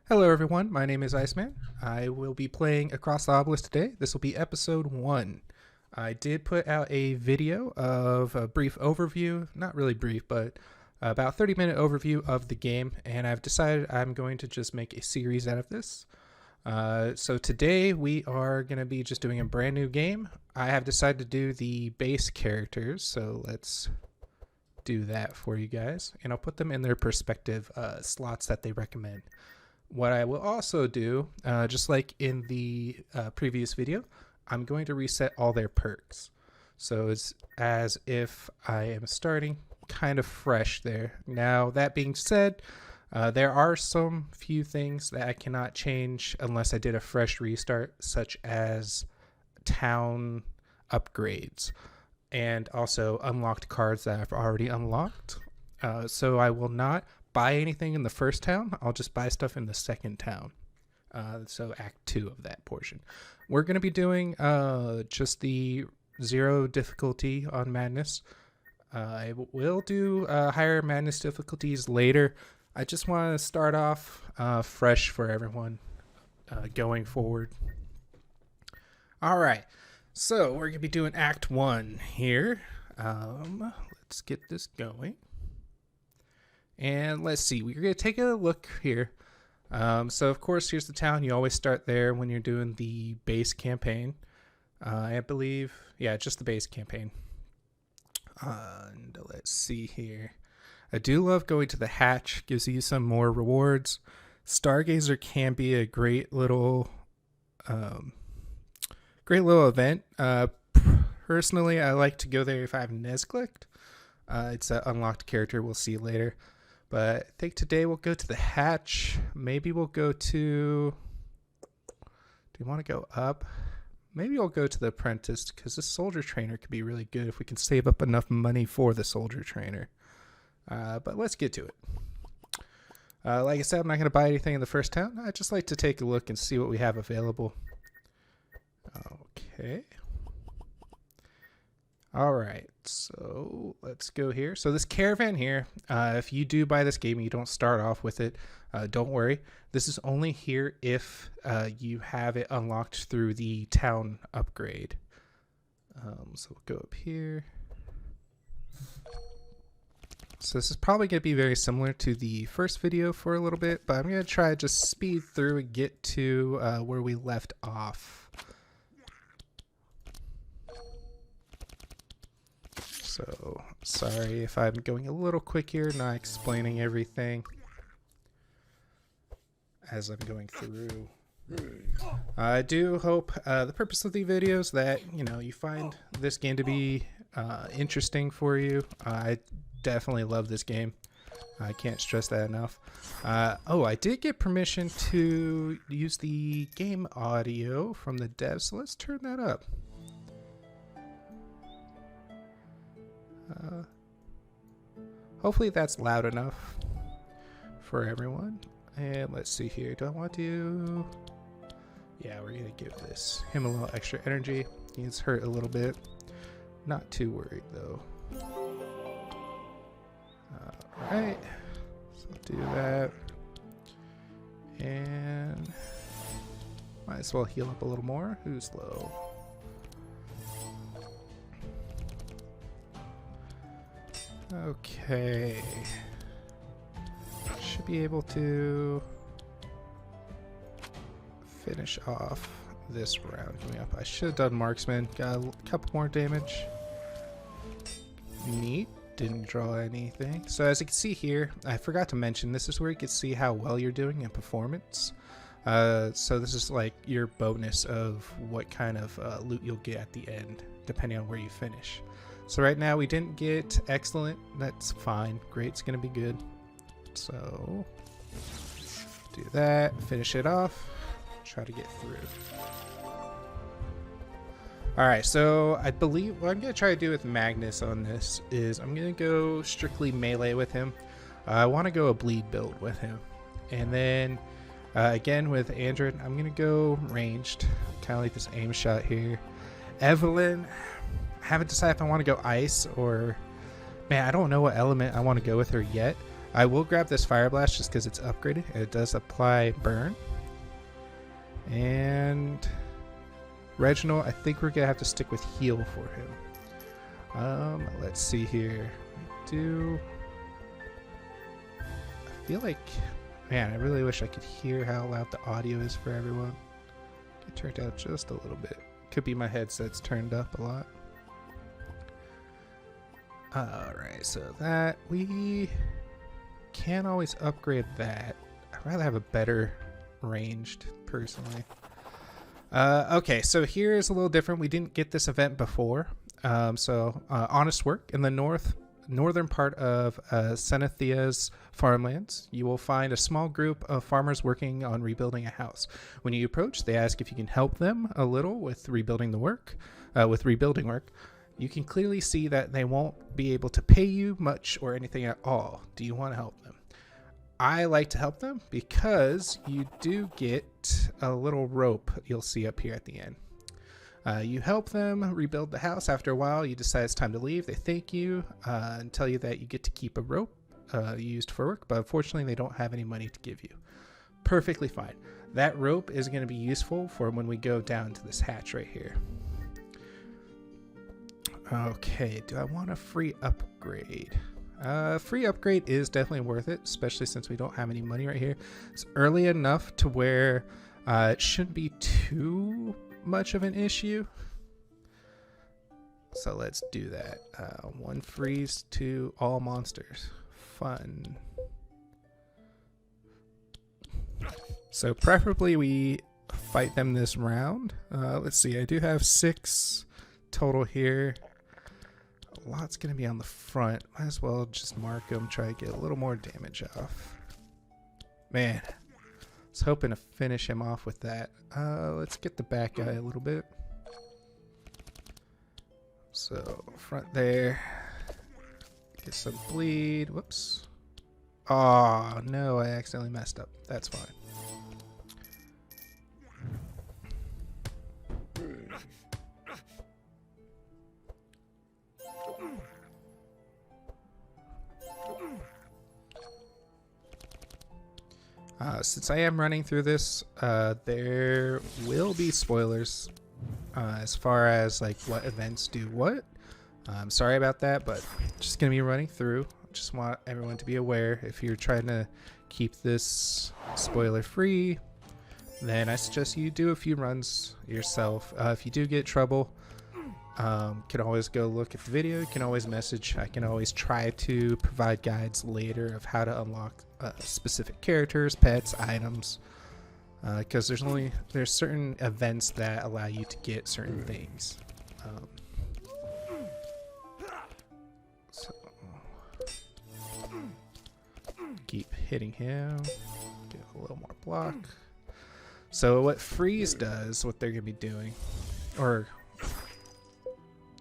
Hello everyone, my name is ICEMAN. I will be playing Across the Obelisk today. This will be episode 1. I did put out a video of a brief overview, not really brief, but about 30-minute overview of the game, and I've decided I'm going to just make a series out of this. So today we are going to be just doing a brand new game. I have decided to do the base characters, so let's do that for you guys, and I'll put them in their perspective slots that they recommend. What I will also do, just like in the previous video, I'm going to reset all their perks. So it's as if I am starting kind of fresh there. Now, that being said, there are some few things that I cannot change unless I did a fresh restart, such as town upgrades and also unlocked cards that I've already unlocked. So I will not buy anything in the first town. I'll just buy stuff in the second town. So Act 2 of that portion. We're going to be doing just the 0 difficulty on Madness. I will do higher Madness difficulties later. I just want to start off fresh for everyone going forward. All right. So we're going to be doing Act 1 here. Let's get this going. And let's see, we're going to take a look here. So, of course, here's the town. You always start there when you're doing the base campaign. I believe, yeah, just the base campaign. And let's see here. I do love going to the hatch. Gives you some more rewards. Stargazer can be a great little event. Personally, I like to go there if I have Nez clicked. It's an unlocked character. We'll see later. But I think today we'll go to the hatch. Maybe we'll go to... Do you want to go up? Maybe we'll go to the apprentice, because this soldier trainer could be really good if we can save up enough money for the soldier trainer. But let's get to it. Like I said, I'm not going to buy anything in the first town. I just like to take a look and see what we have available. Okay. All right, so let's go here. So this caravan here, if you do buy this game and you don't start off with it, don't worry. This is only here if you have it unlocked through the town upgrade. So we'll go up here. So this is probably going to be very similar to the first video for a little bit, but I'm going to try to just speed through and get to where we left off. So, sorry if I'm going a little quick here, not explaining everything as I'm going through. I do hope the purpose of the videos that, you find this game to be interesting for you. I definitely love this game. I can't stress that enough. Oh, I did get permission to use the game audio from the devs, so let's turn that up. Hopefully that's loud enough for everyone. And let's see here. Do I want to... Yeah, we're going to give him a little extra energy. He's hurt a little bit. Not too worried, though. Alright. So do that. And... might as well heal up a little more. Who's low? Okay. Should be able to finish off this round coming up. I should have done marksman. Got a couple more damage. Neat. Didn't draw anything. So as you can see here, I forgot to mention, this is where you can see how well you're doing in performance. So this is like your bonus of what kind of loot you'll get at the end, depending on where you finish. So right now we didn't get excellent. That's fine. Great's gonna be good. So do that. Finish it off. Try to get through. All right. So I believe what I'm gonna try to do with Magnus on this is I'm gonna go strictly melee with him. I want to go a bleed build with him, and then again with Android, I'm gonna go ranged, kind of like this aim shot here. Evelyn. I haven't decided if I want to go ice or... Man, I don't know what element I want to go with her yet. I will grab this Fire Blast just because it's upgraded. It does apply burn. And Reginald, I think we're going to have to stick with heal for him. Let's see here. I feel like, man, I really wish I could hear how loud the audio is for everyone. It turned out just a little bit. Could be my headset's turned up a lot. Alright, so that we can't always upgrade that. I'd rather have a better ranged, personally. Okay, so here is a little different. We didn't get this event before. Honest work in the northern part of Senethea's farmlands. You will find a small group of farmers working on rebuilding a house. When you approach, they ask if you can help them a little with rebuilding work. You can clearly see that they won't be able to pay you much or anything at all. Do you want to help them? I like to help them because you do get a little rope you'll see up here at the end. You help them rebuild the house. After a while, you decide it's time to leave. They thank you and tell you that you get to keep a rope used for work, but unfortunately, they don't have any money to give you. Perfectly fine. That rope is going to be useful for when we go down to this hatch right here. Okay, do I want a free upgrade? Free upgrade is definitely worth it, especially since we don't have any money right here. It's early enough to where it shouldn't be too much of an issue. So let's do that. One freeze to all monsters. Fun. So preferably we fight them this round. Let's see, I do have 6 total here. A lot's going to be on the front. Might as well just mark them, try to get a little more damage off. Man, I was hoping to finish him off with that. Let's get the back guy a little bit. So, front there. Get some bleed. Whoops. Oh, no, I accidentally messed up. That's fine. Since I am running through this, there will be spoilers as far as like what events do what. I'm sorry about that, but just gonna be running through. Just want everyone to be aware. If you're trying to keep this spoiler free, then I suggest you do a few runs yourself. If you do get trouble, can always go look at the video. You can always message. I can always try to provide guides later of how to unlock specific characters, pets, items, because there's certain events that allow you to get certain things. So keep hitting him. Get a little more block. So what freeze does, what they're gonna be doing, or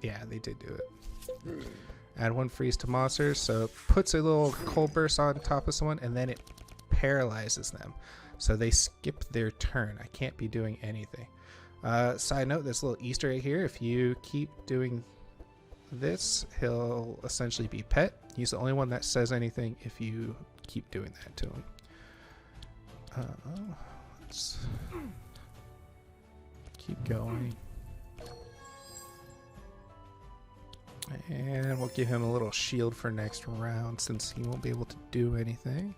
yeah, they did do it. Add 1 freeze to monsters, so it puts a little cold burst on top of someone, and then it paralyzes them. So they skip their turn. I can't be doing anything. Side note, this little Easter egg here, if you keep doing this, he'll essentially be pet. He's the only one that says anything if you keep doing that to him. Let's keep going. And we'll give him a little shield for next round since he won't be able to do anything.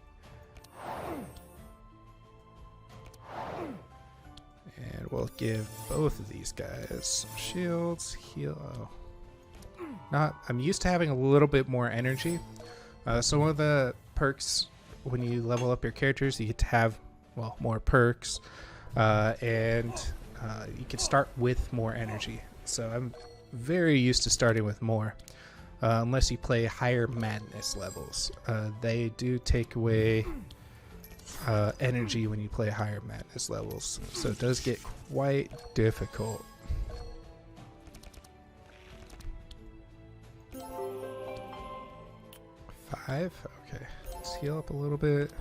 And we'll give both of these guys some shields. Heal. I'm used to having a little bit more energy. So one of the perks when you level up your characters, you get to have, well, more perks. And you can start with more energy. So I'm very used to starting with more, unless you play higher madness levels. They do take away energy when you play higher madness levels, so it does get quite difficult. Five? Okay, let's heal up a little bit.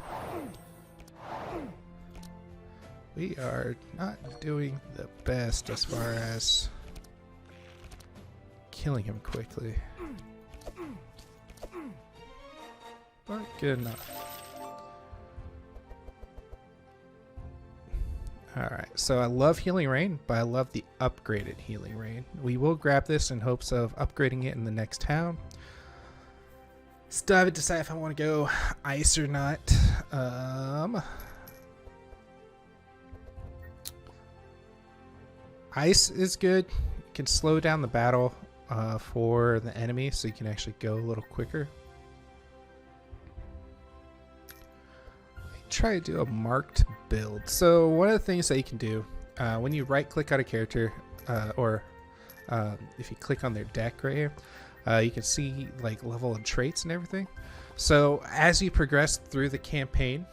We are not doing the best as far as killing him quickly. but good enough. Alright, so I love Healing Rain, but I love the upgraded Healing Rain. We will grab this in hopes of upgrading it in the next town. Still haven't decided if I want to go ice or not. Ice is good. You can slow down the battle for the enemy, so you can actually go a little quicker. Try to do a marked build. So one of the things that you can do when you right click on a character or if you click on their deck right here, you can see like level and traits and everything. So as you progress through the campaign,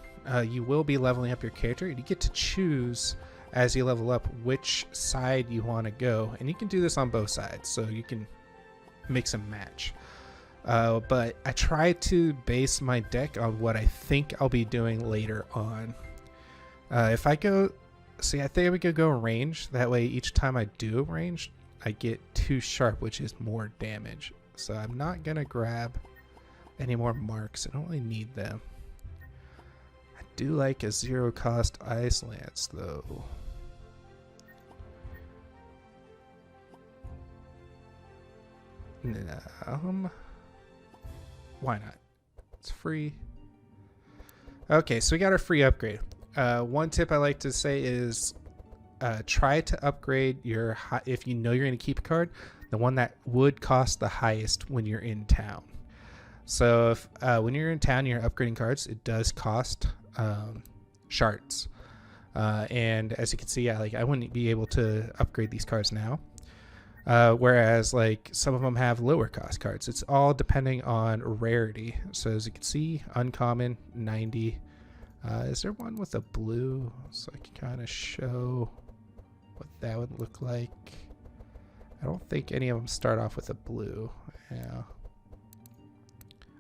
you will be leveling up your character, and you get to choose as you level up which side you want to go, and you can do this on both sides, so you can mix and match. But I try to base my deck on what I think I'll be doing later on. If I go, see, I think we could go range. That way each time I do range, I get 2 sharp, which is more damage. So I'm not going to grab any more marks. I don't really need them. I do like a 0 cost ice lance though. Why not? It's free. Okay, so we got our free upgrade. One tip I like to say is try to upgrade your if you know you're going to keep a card, the one that would cost the highest when you're in town. So if when you're in town, you're upgrading cards, it does cost shards. And as you can see, I wouldn't be able to upgrade these cards now. Whereas like some of them have lower cost cards. It's all depending on rarity. So as you can see, uncommon 90. Is there one with a blue? So I can kind of show what that would look like. I don't think any of them start off with a blue. Yeah.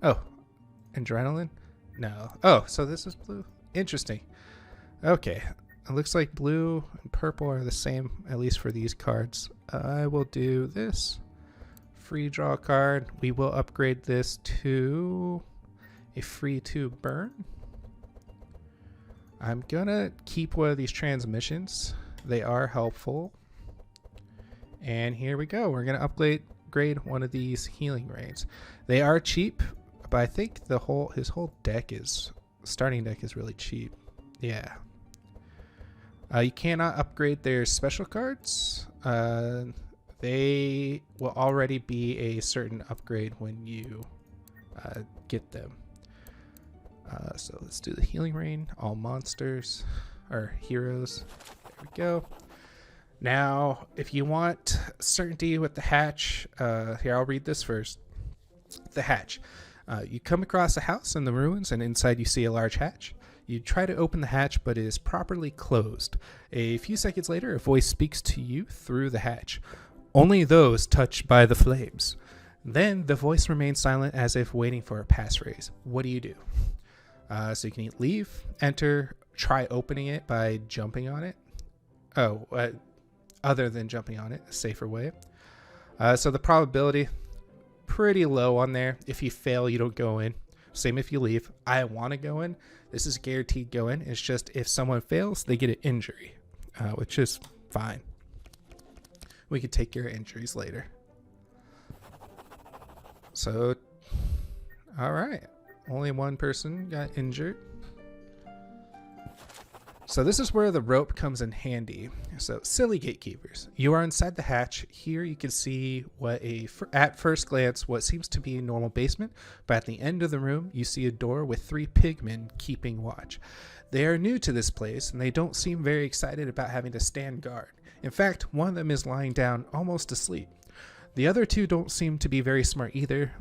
Oh, adrenaline? No. Oh, so this is blue? Interesting. Okay. It looks like blue and purple are the same, at least for these cards. I will do this. Free draw card. We will upgrade this to a free 2 burn. I'm gonna keep one of these transmissions. They are helpful. And here we go. We're gonna upgrade one of these healing rains. They are cheap, but I think his whole deck starting deck is really cheap. Yeah. You cannot upgrade their special cards. They will already be a certain upgrade when you get them. So let's do the healing rain. All monsters or heroes. There we go. Now, if you want certainty with the hatch, here I'll read this first. The hatch. You come across a house in the ruins, and inside you see a large hatch. You try to open the hatch, but it is properly closed. A few seconds later, a voice speaks to you through the hatch. Only those touched by the flames. Then the voice remains silent as if waiting for a passphrase. What do you do? So you can leave, enter, try opening it by jumping on it. Oh, other than jumping on it, a safer way. So the probability, pretty low on there. If you fail, you don't go in. Same if you leave. I want to go in. This is guaranteed go in. It's just if someone fails, they get an injury, which is fine. We could take care of injuries later. So, all right. Only one person got injured. So this is where the rope comes in handy. So silly gatekeepers. You are inside the hatch. Here you can see what at first glance what seems to be a normal basement, but at the end of the room you see a door with 3 pigmen keeping watch. They are new to this place and they don't seem very excited about having to stand guard. In fact, one of them is lying down almost asleep. The other 2 don't seem to be very smart either,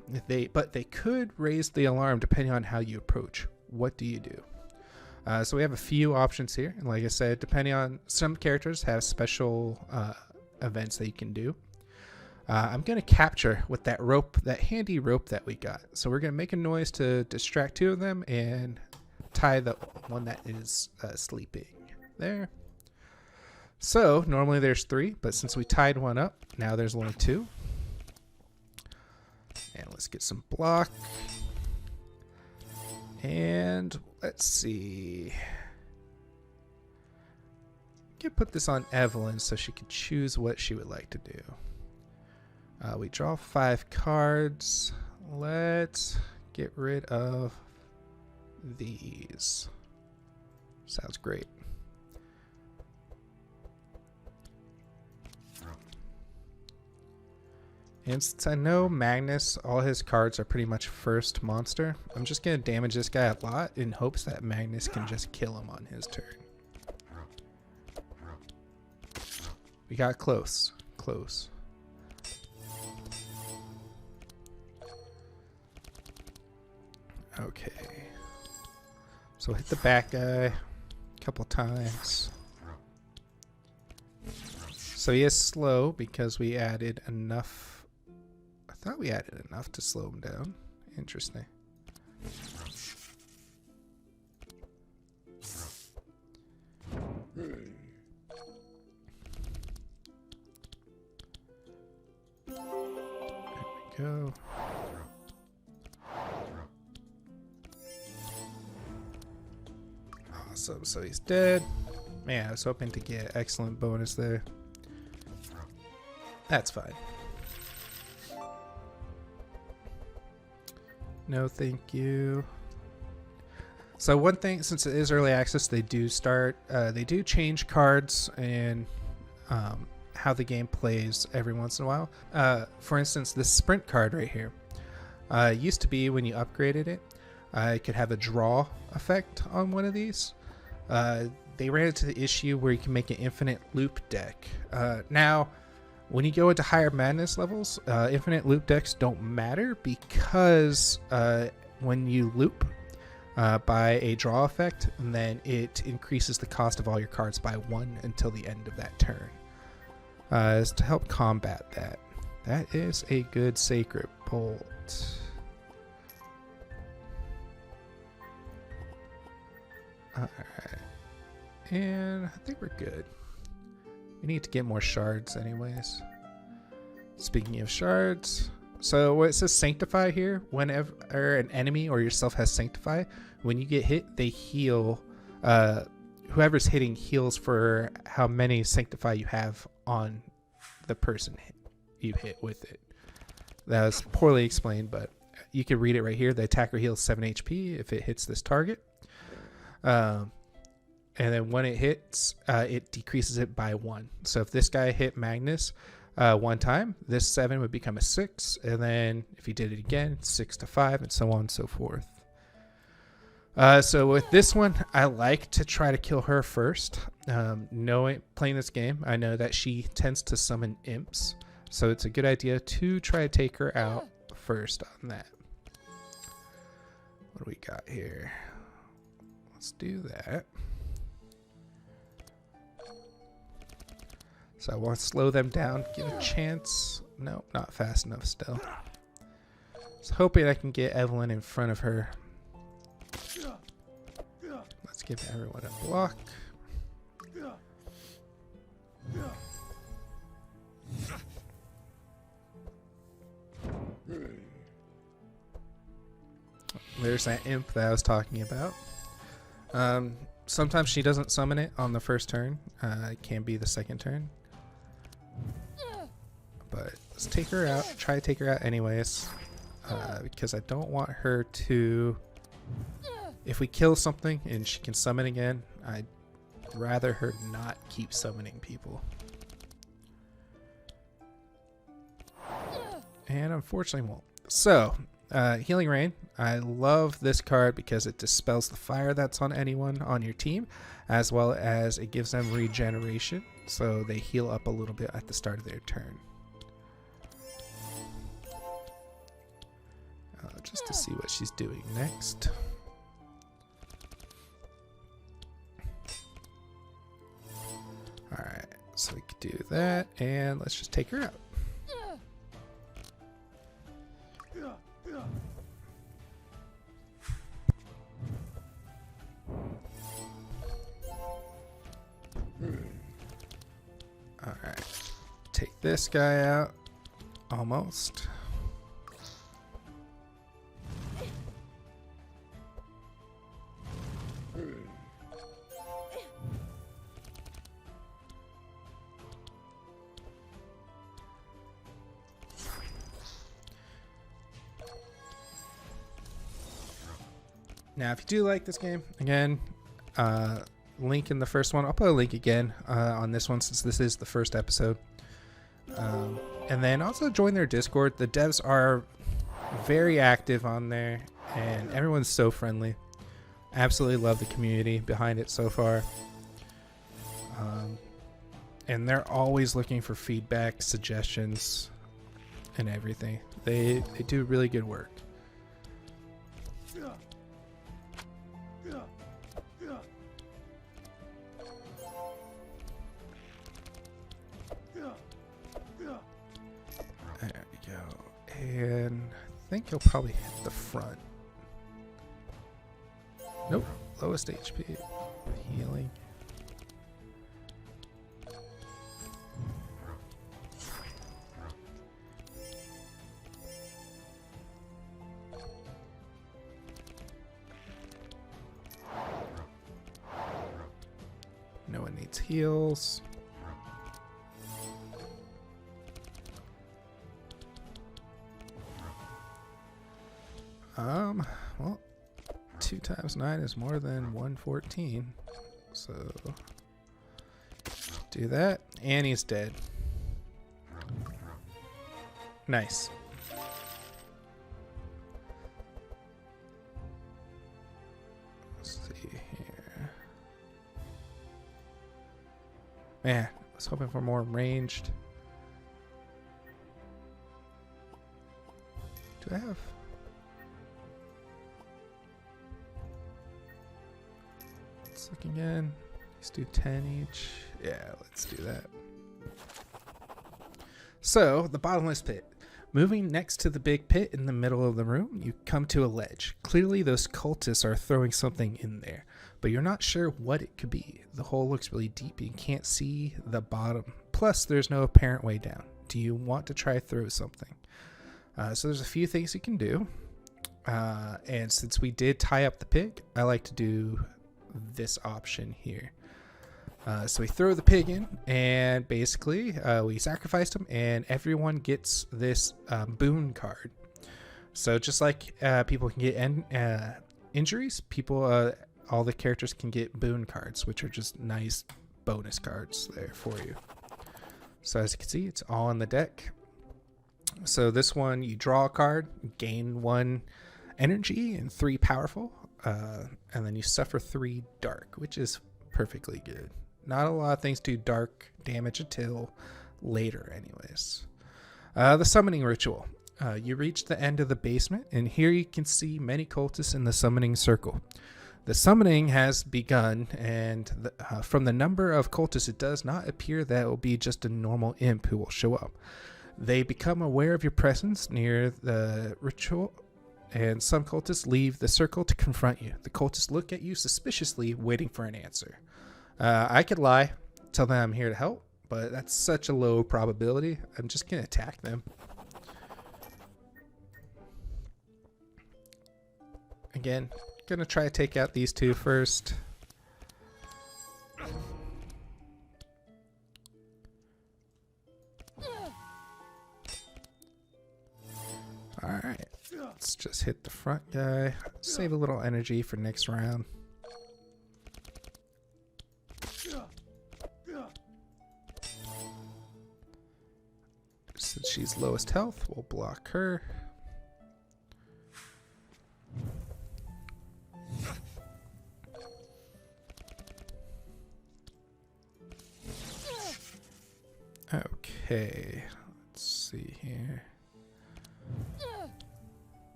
but they could raise the alarm depending on how you approach. What do you do? So we have a few options here, and like I said, depending on some characters have special events that you can do. I'm going to capture with that rope, that handy rope that we got. So we're going to make a noise to distract 2 of them and tie the one that is sleeping there. So normally there's 3, but since we tied one up, now there's only 2. And let's get some block. And let's see. Can put this on Evelyn so she can choose what she would like to do. We draw 5 cards. Let's get rid of these. Sounds great. And since I know Magnus, all his cards are pretty much first monster, I'm just going to damage this guy a lot in hopes that Magnus can just kill him on his turn. We got close. Close. Okay. So hit the back guy a couple times. So he is slow because we added enough. I thought we added enough to slow him down. Interesting. There we go. Awesome, so he's dead. Man, I was hoping to get excellent bonus there. That's fine. No, thank you. So one thing, since it is early access, they do change cards and how the game plays every once in a while. For instance, this sprint card right here used to be when you upgraded it, it could have a draw effect on one of these. They ran into the issue where you can make an infinite loop deck. Now, when you go into higher madness levels, infinite loop decks don't matter because when you loop by a draw effect, then it increases the cost of all your cards by 1 until the end of that turn. Is to help combat that. That is a good Sacred Bolt. Alright. And I think we're good. We need to get more shards anyways. Speaking of shards, so what it says Sanctify here, whenever an enemy or yourself has Sanctify, when you get hit, they heal. Whoever's hitting heals for how many Sanctify you have on the person you hit with it. That was poorly explained, but you can read it right here. The attacker heals 7 HP if it hits this target. And then when it hits, it decreases it by 1. So if this guy hit Magnus one time, this 7 would become a 6. And then if he did it again, 6 to 5, and so on and so forth. So with this one, I like to try to kill her first. Playing this game, I know that she tends to summon imps. So it's a good idea to try to take her out first on that. What do we got here? Let's do that. So I want to slow them down, give a chance. No, not fast enough still. So hoping I can get Evelyn in front of her. Let's give everyone a block. There's that imp that I was talking about. Sometimes she doesn't summon it on the first turn. It can be the second turn. But let's take her out. Try to take her out anyways. Because I don't want her to... If we kill something and she can summon again, I'd rather her not keep summoning people. And unfortunately won't. So, Healing Rain. I love this card because it dispels the fire that's on anyone on your team, as well as it gives them regeneration, so they heal up a little bit at the start of their turn. Just to see what she's doing next. Alright, so we could do that, and let's just take her out. Alright, take this guy out. Almost. Now, if you do like this game, again, link in the first one. I'll put a link again on this one since this is the first episode. And then also join their Discord. The devs are very active on there, and everyone's so friendly. Absolutely love the community behind it so far. And they're always looking for feedback, suggestions, and everything. They do really good work. There we go. And I think he'll probably hit the front. Nope. Lowest HP. Healing. No one needs heals. Well, 2 times 9 is more than 114. So do that. And he's dead. Nice. Let's see here. Man, I was hoping for more ranged. Do I have... Let's look again. Let's do 10 each. Yeah, let's do that. So, the bottomless pit. Moving next to the big pit in the middle of the room, you come to a ledge. Clearly, those cultists are throwing something in there, but you're not sure what it could be. The hole looks really deep. You can't see the bottom. Plus, there's no apparent way down. Do you want to try throw something? So there's a few things you can do. And since we did tie up the pig, I like to do this option here. So we throw the pig in, and basically we sacrificed him, and everyone gets this boon card. So just like people can get injuries, all the characters can get boon cards, which are just nice bonus cards there for you. So as you can see, it's all in the deck. So this one, you draw a card, gain 1 energy and 3 powerful, and then you suffer 3 dark, which is perfectly good. Not a lot of things do dark damage until later anyways. The summoning ritual. You reach the end of the basement, and here you can see many cultists in the summoning circle. The summoning has begun, and from the number of cultists, it does not appear that it will be just a normal imp who will show up. They become aware of your presence near the ritual, and some cultists leave the circle to confront you. The cultists look at you suspiciously, waiting for an answer. I could lie, tell them I'm here to help, but that's such a low probability. I'm just going to attack them. Again, going to try to take out these 2 first. Alright, let's just hit the front guy. Save a little energy for next round. Since she's lowest health, we'll block her. Okay, let's see here.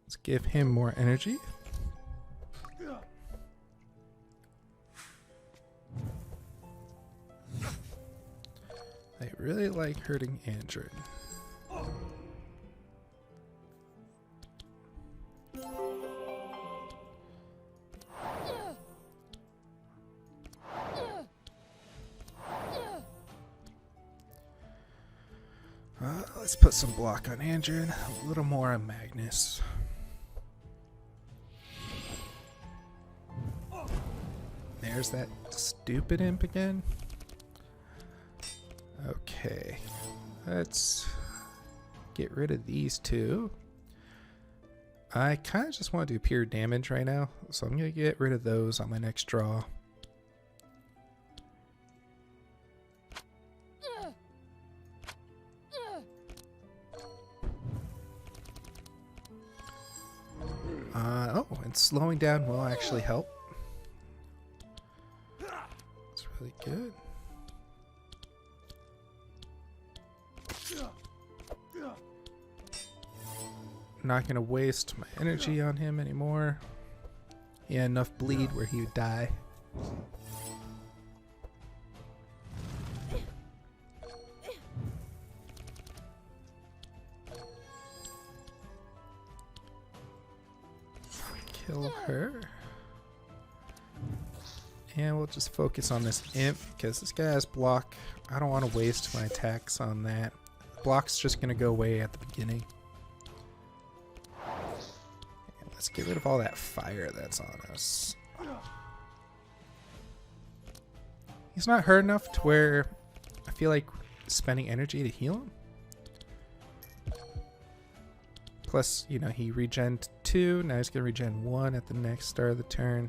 Let's give him more energy. I really like hurting Andrew. Let's put some block on Andrew and a little more on Magnus. There's that stupid imp again. Okay, let's get rid of these 2. I kind of just want to do pure damage right now, so I'm going to get rid of those on my next draw. Oh, and slowing down will actually help. It's really good. Not going to waste my energy on him anymore. He had enough bleed where he would die. Kill her. And we'll just focus on this imp because this guy has block. I don't want to waste my attacks on that. Block's just going to go away at the beginning. And let's get rid of all that fire that's on us. He's not hurt enough to where I feel like spending energy to heal him. Plus, you know, he regen 2. Now he's going to regen 1 at the next start of the turn.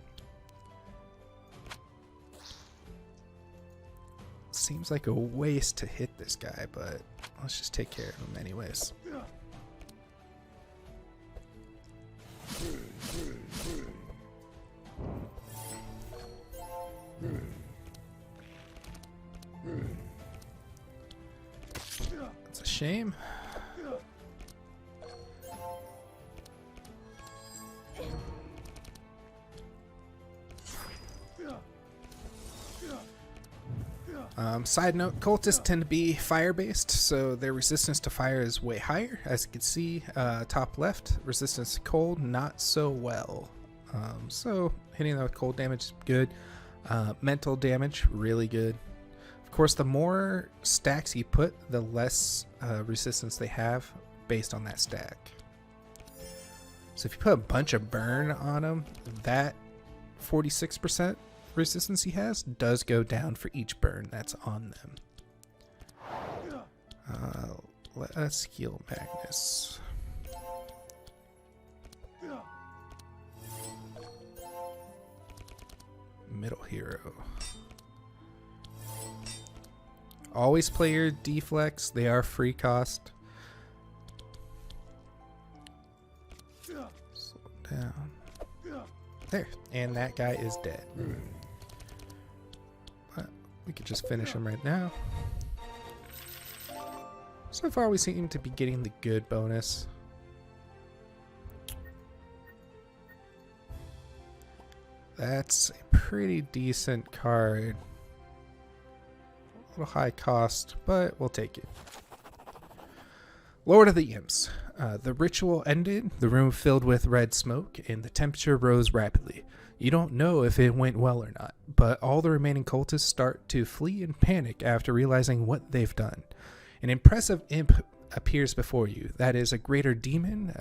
Seems like a waste to hit this guy, but let's just take care of him anyways. That's a shame. Side note, cultists tend to be fire-based, so their resistance to fire is way higher. As you can see, top left, resistance to cold, not so well. So hitting that with cold damage is good. Mental damage, really good. Of course, the more stacks you put, the less resistance they have based on that stack. So if you put a bunch of burn on them, that 46% resistance he has does go down for each burn that's on them. Let us heal Magnus. Middle hero. Always play your deflex. They are free cost. Slow down. There. And that guy is dead. But we could just finish him right now. So far we seem to be getting the good bonus. That's a pretty decent card. A little high cost, but we'll take it. Lord of the Imps. The ritual ended, the room filled with red smoke, and the temperature rose rapidly. You don't know if it went well or not, but all the remaining cultists start to flee in panic after realizing what they've done. An impressive imp appears before you. That is a greater demon,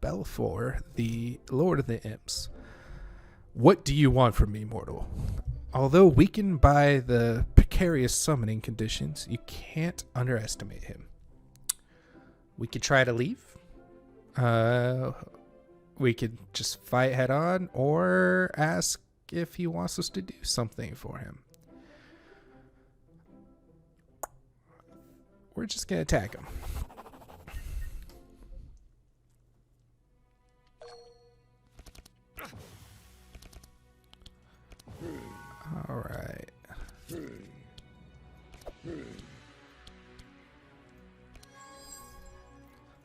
Belfour, the Lord of the Imps. What do you want from me, mortal? Although weakened by the precarious summoning conditions, you can't underestimate him. We could try to leave. We could just fight head on or ask if he wants us to do something for him. We're just going to attack him. All right.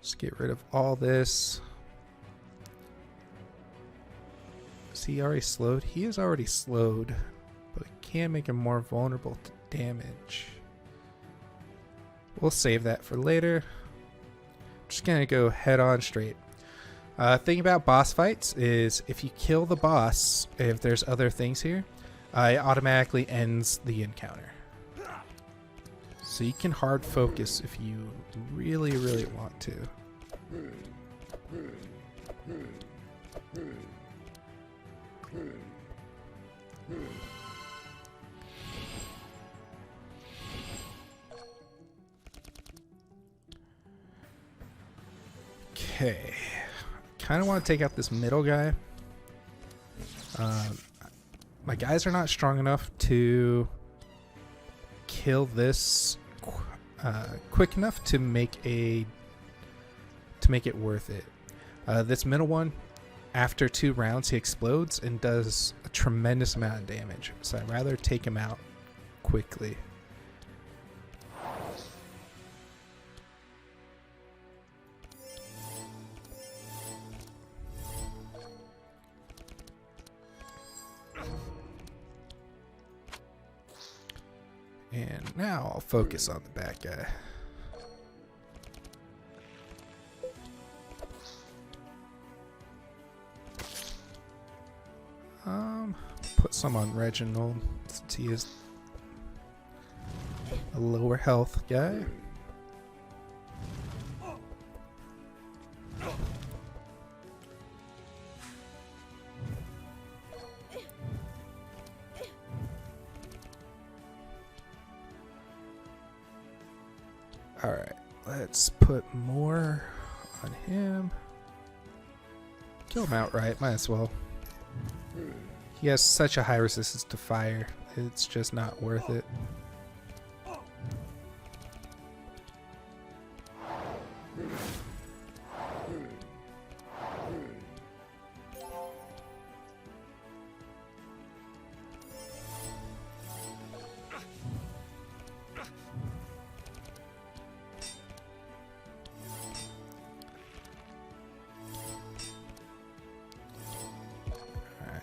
Just get rid of all this. Is he already slowed? He is already slowed, but it can make him more vulnerable to damage. We'll save that for later. Just gonna go head on straight. Thing about boss fights is if you kill the boss, if there's other things here, it automatically ends the encounter. So you can hard focus if you really, really want to. Okay. kind of want to take out this middle guy. My guys are not strong enough to kill this quick enough to make it worth it. This middle one, after 2 rounds, he explodes and does a tremendous amount of damage. So I'd rather take him out quickly. And now I'll focus on the bad guy. Put some on Reginald since he is a lower health guy. Alright, let's put more on him. Kill him outright, might as well. He has such a high resistance to fire, it's just not worth it.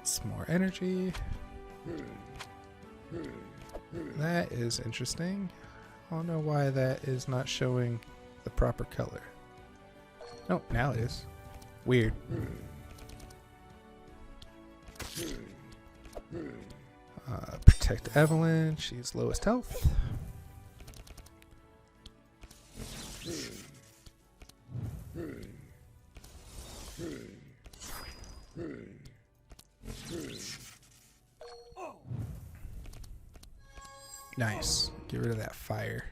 Some more energy. That is interesting. I don't know why that is not showing the proper color. Oh, now it is. Weird. Protect Evelyn. She's lowest health. Nice. Get rid of that fire.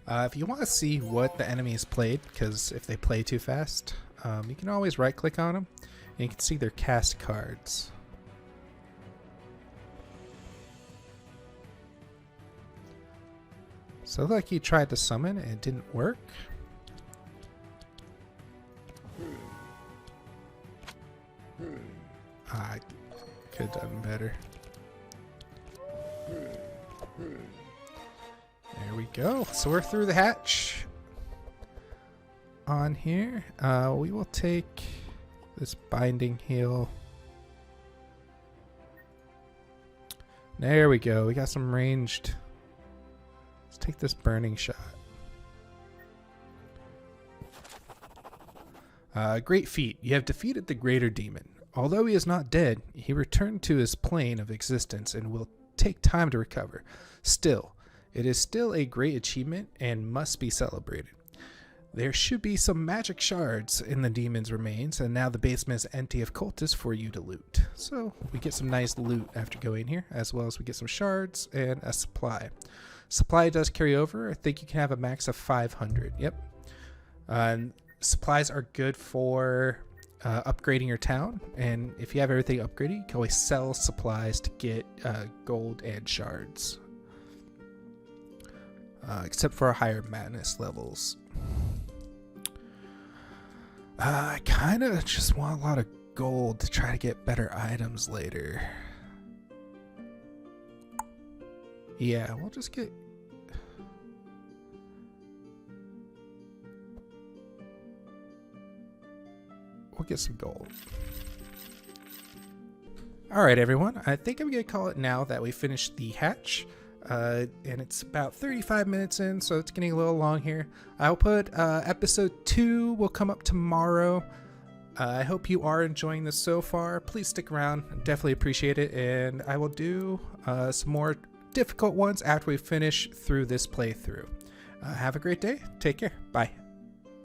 If you want to see what the enemy has played, because if they play too fast, you can always right click on them and you can see their cast cards. So like he tried to summon and it didn't work. I could have done better. There we go. So we're through the hatch. On here, we will take this binding heal. There we go. We got some ranged. Let's take this burning shot. Great feat. You have defeated the greater demon. Although he is not dead, he returned to his plane of existence and will take time to recover. Still, it is still a great achievement and must be celebrated. There should be some magic shards in the demon's remains, and now the basement is empty of cultists for you to loot. So we get some nice loot after going here, as well as we get some shards and a supply. Supply does carry over. I think you can have a max of 500. Yep. Supplies are good for upgrading your town, and if you have everything upgraded, you can always sell supplies to get gold and shards. Except for higher madness levels. I kind of just want a lot of gold to try to get better items later. Yeah, we'll just get... We'll get some gold. Alright everyone, I think I'm going to call it now that we finished the hatch. And it's about 35 minutes in, so it's getting a little long here. I'll put episode 2 will come up tomorrow. I hope you are enjoying this so far. Please stick around. Definitely appreciate it. And I will do some more difficult ones after we finish through this playthrough. Have a great day. Take care. Bye.